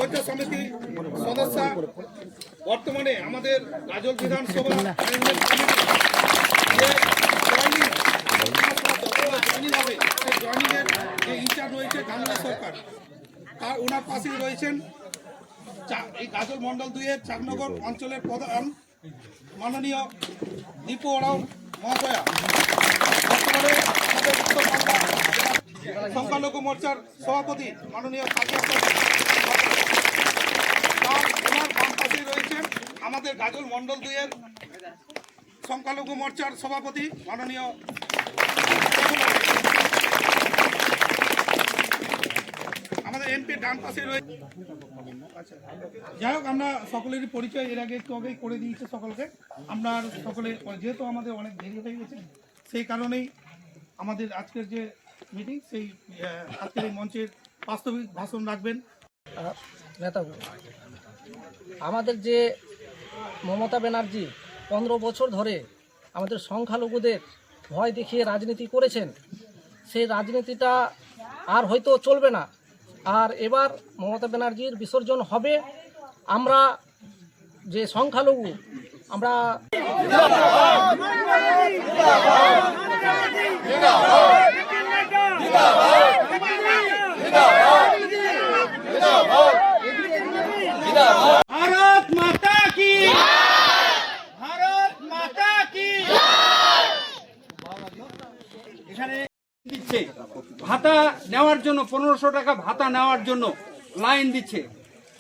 পঞ্চায়েত সমিতি সদস্য, বর্তমানে আমাদের গাজল বিধানসভা জয়নিংয়ের যে ইনচার্জ রয়েছে গাঙ্গুলি সরকার, তার ওনার পাশেই রয়েছেন এই গাজল মন্ডল 2-এর চাকনগর অঞ্চলের প্রধান মাননীয় দীপু ওরাও মহাশয়া। বর্তমানে আমাদের উত্তর বাংলা সংখ্যালঘু মোর্চার সভাপতি মাননীয় ওনার বাম পাশেই রয়েছেন আমাদের গাজল মন্ডল 2-এর সংখ্যালঘু মোর্চার সভাপতি মাননীয় আমাদের এমপি ডান পাশে রয়েছে। আচ্ছা, যাই হোক, আমরা সকলেরই পরিচয় এর আগে একটু আগেই করে দিয়েছে সকলকে। আমরা সকলে যেহেতু আমাদের অনেক দেরি হয়ে গেছে, সেই কারণেই আমাদের আজকের যে মিটিং, সেই আজকের এই মঞ্চের বাস্তবিক ভাষণ রাখবেন নেতাগুলো। আমাদের যে মমতা ব্যানার্জি 15 বছর ধরে আমাদের সংখ্যালঘুদের ভয় দেখিয়ে রাজনীতি করেছেন, সেই রাজনীতিটা আর হয়তো চলবে না। আর এবার মমতা ব্যানার্জির বিসর্জন হবে। আমরা যে সংখ্যালঘু, আমরা ভারত মাতা কি, ভারত মাতা কি। এখানে দিচ্ছে ভাতা নেওয়ার জন্য, 1500 টাকা ভাতা নেওয়ার জন্য লাইন দিচ্ছে।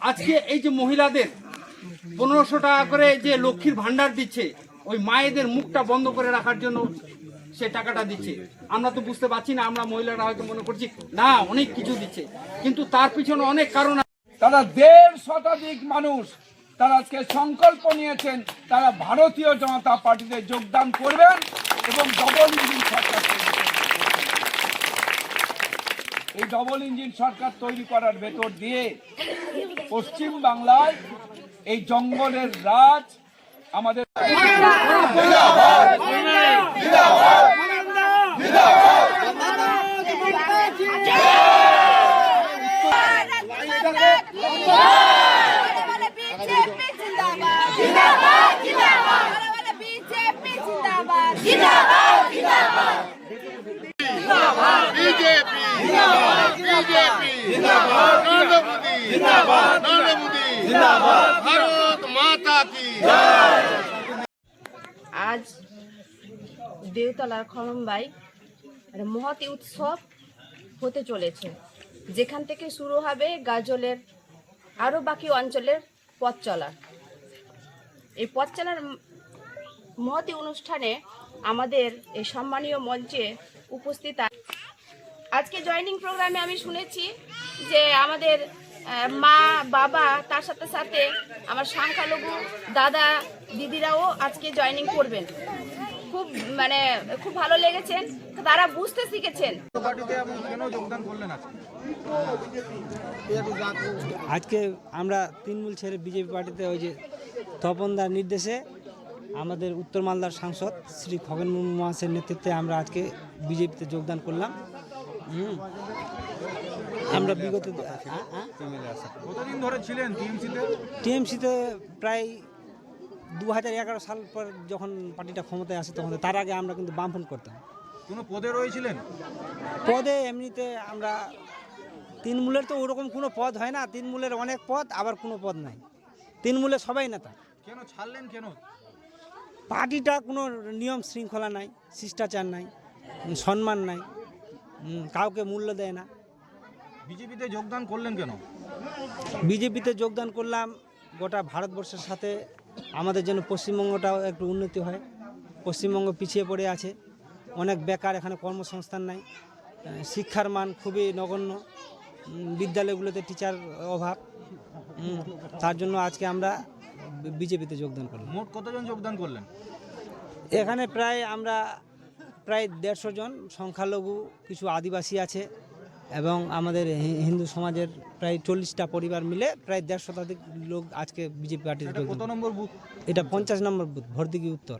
আজকে এই যে মহিলাদের 1500 টাকা করে যে লক্ষ্মীর ভান্ডার দিচ্ছে, ওই মায়েদের মুখটা বন্ধ করে রাখার জন্য সে টাকাটা দিচ্ছে। আমরা তো বুঝতে পারছি না, আমরা মহিলারা হয়তো মনে করছি না অনেক কিছু দিচ্ছে, কিন্তু তার পিছনে অনেক কারণ। তারা 1.5 শতাধিক মানুষ তারা আজকে সংকল্প নিয়েছেন, তারা ভারতীয় জনতা পার্টিতে যোগদান করবেন এবং ডবল ইঞ্জিন সরকার তৈরি করবেন। এই ডবল ইঞ্জিন সরকার তৈরি করার ভেতর দিয়ে পশ্চিম বাংলায় এই জঙ্গলের রাজ আমাদের আজ দেওতলার খলম্বাই মহতী উৎসব হতে চলেছে, যেখান থেকে শুরু হবে গাজলের আরও বাকি অঞ্চলের পথ চলা। এই পথ চলার মহতী অনুষ্ঠানে আমাদের এই সম্মানীয় মঞ্চে উপস্থিত। আজকে জয়নিং প্রোগ্রামে আমি শুনেছি যে আমাদের মা বাবা, তার সাথে সাথে আমার সংখ্যালঘু দাদা দিদিরাও আজকে জয়নিং করবেন। খুব ভালো লেগেছেন, তারা বুঝতে শিখেছেন। আজকে আমরা তৃণমূল ছেড়ে বিজেপি পার্টিতে, ওই যে তপনদার নির্দেশে আমাদের উত্তর মালদার সাংসদ শ্রী খগেন মুর্মু মহাশয়ের নেতৃত্বে আমরা আজকে বিজেপিতে যোগদান করলাম। আমরা বিগত কতদিন ধরে ছিলেন টিএমসিতে? প্রায় 2011 সাল পর যখন পার্টিটা ক্ষমতায় আসে তখন। তার আগে আমরা কিন্তু বামফ্রন্ট করতাম। কোনো পদে রয়েছিলেন? পদে এমনিতে আমরা তৃণমূলের তো ওরকম কোনো পদ হয় না। তৃণমূলের অনেক পদ, আবার কোনো পদ নাই। তৃণমূলের সবাই নেতা। কেন ছাড়লেন? কেন? পার্টিটা কোনো নিয়ম শৃঙ্খলা নাই, শিষ্টাচার নাই, সম্মান নাই, কাউকে মূল্য দেয় না। বিজেপিতে যোগদান করলেন কেন? বিজেপিতে যোগদান করলাম গোটা ভারতবর্ষের সাথে আমাদের জন্য পশ্চিমবঙ্গটাও একটু উন্নতি হয়। পশ্চিমবঙ্গ পিছিয়ে পড়ে আছে, অনেক বেকার, এখানে কর্মসংস্থান নাই, শিক্ষার মান খুবই নগণ্য, বিদ্যালয়গুলোতে টিচার অভাব। তার জন্য আজকে আমরা বিজেপিতে যোগদান করলাম। মোট কতজন যোগদান করলেন? এখানে আমরা প্রায় 150 জন, সংখ্যালঘু কিছু আদিবাসী আছে এবং আমাদের হিন্দু সমাজের প্রায় 40টা পরিবার মিলে প্রায় 150 শতাধিক লোক আজকে বিজেপি পার্টিতে যোগদান। কত নম্বর বুথ? এটা 50 নম্বর বুথ, ভরদিঘি উত্তর।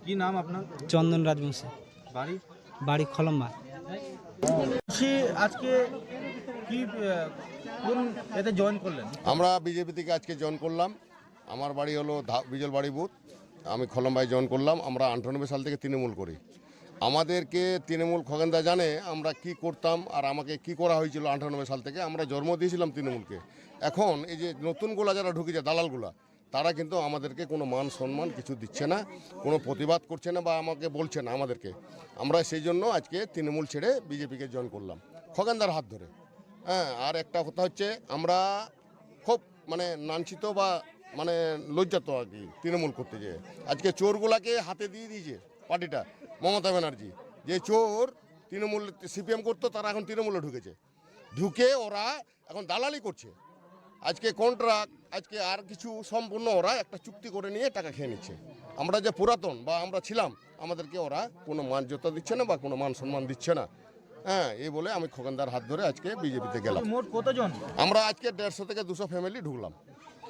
কি নাম আপনার? চন্দন রাজবংশী। বাড়ি? বাড়ি খলম্বা। আজকে কি কোন এতে জয়েন করলেন? আমরা বিজেপি থেকে আজকে জয়েন করলাম। আমার বাড়ি হলো বিজলবাড়ি বুথ। আমি খলম্বাই জয়েন করলাম। আমরা 98 সাল থেকে তৃণমূল করি। আমাদেরকে তৃণমূল খগেনদা জানে আমরা কি করতাম আর আমাকে কি করা হয়েছিল 98 সাল থেকে। আমরা জন্ম দিয়েছিলাম তৃণমূলকে। এখন এই যে নতুনগুলা যারা ঢুকেছে দালালগুলা, তারা কিন্তু আমাদেরকে কোনো মান সম্মান কিছু দিচ্ছে না, কোনো প্রতিবাদ করছে না বা আমাকে বলছে না আমাদেরকে। আমরা সেই জন্য আজকে তৃণমূল ছেড়ে বিজেপিকে জয়েন করলাম খগেনদার হাত ধরে। হ্যাঁ, আর একটা কথা হচ্ছে আমরা খুব লাঞ্ছিত বা লজ্জাত আর কি তৃণমূল করতে যেয়ে। আজকে চোরগুলাকে হাতে দিয়ে দিয়েছে পার্টিটা মমতা ব্যানার্জি। যে চোর তৃণমূল সিপিএম করতো তারা এখন তৃণমূলে ঢুকেছে, ঢুকে ওরা এখন দালালি করছে। আজকে কন্ট্রাক্ট, আজকে আর কিছু সম্পূর্ণ ওরা একটা চুক্তি করে নিয়ে টাকা খেয়ে নিচ্ছে। আমরা যে পুরাতন বা আমরা ছিলাম, আমাদেরকে ওরা কোনো মানযতা দিচ্ছে না বা কোনো মান সম্মান দিচ্ছে না। হ্যাঁ, এই বলে আমি খগেনদার হাত ধরে আজকে বিজেপিতে গেলাম। মোট কতজন? আমরা আজকে 150 থেকে 200 ফ্যামিলি ঢুকলাম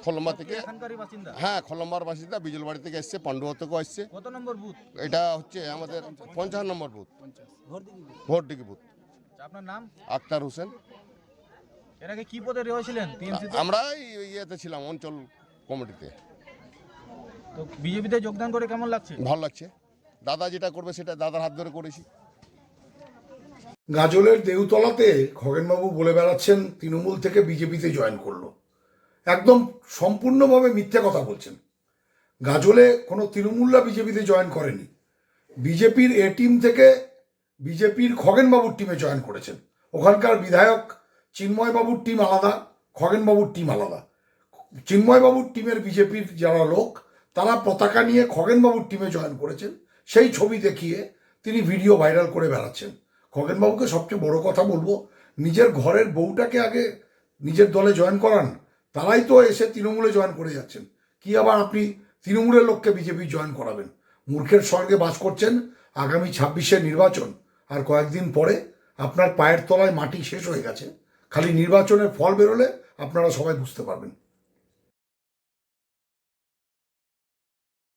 খলম্বা থেকে। এখানকারই বাসিন্দা? হ্যাঁ, খলম্বার বাসিন্দা, বিজলবাড়ি থেকে এসছে, পান্ডুয়া থেকেও আসছে। কত নম্বর বুথ? এটা হচ্ছে আমাদের 50 নম্বর বুথ, ভোটডিগি বুথ। আপনার নাম? আক্তার হোসেন। এর আগে কি পদে রয়েছিলেন টিএমসি? আমরা ইয়েতে ছিলাম, অঞ্চল কমিটিতে। তো বিজেপিতে যোগদান করে কেমন লাগছে? ভালো লাগছে। দাদা যেটা করবে সেটা দাদার হাত ধরে করেছি। গাজলের দেউতলাতে খগেনবাবু বলে বেড়াচ্ছেন তৃণমূল থেকে বিজেপিতে জয়েন করলো। একদম সম্পূর্ণভাবে মিথ্যে কথা বলছেন। গাজলে কোনো তৃণমূলরা বিজেপিতে জয়েন করেনি। বিজেপির এ টিম থেকে বিজেপির খগেনবাবুর টিমে জয়েন করেছেন। ওখানকার বিধায়ক চিন্ময়বাবুর টিম আলাদা, খগেনবাবুর টিম আলাদা। চিন্ময়বাবুর টিমের বিজেপির যারা লোক, তারা পতাকা নিয়ে খগেনবাবুর টিমে জয়েন করেছেন। সেই ছবি দেখিয়ে তিনি ভিডিও ভাইরাল করে বেড়াচ্ছেন। খগেনবাবুকে সবচেয়ে বড় কথা বলবো, নিজের ঘরের বউটাকে আগে নিজের দলে জয়েন করান, তারাই তো এসে তৃণমূলে জয়েন করে যাচ্ছেন। কি আবার আপনি তৃণমূলের লোককে বিজেপি জয়েন করাবেন? মূর্খের স্বর্গে বাস করছেন। আগামী 26-এর নির্বাচন আর কয়েকদিন পরে, আপনার পায়ের তলায় মাটি শেষ হয়ে গেছে। খালি নির্বাচনের ফল বেরোলে আপনারা সবাই বুঝতে পারবেন।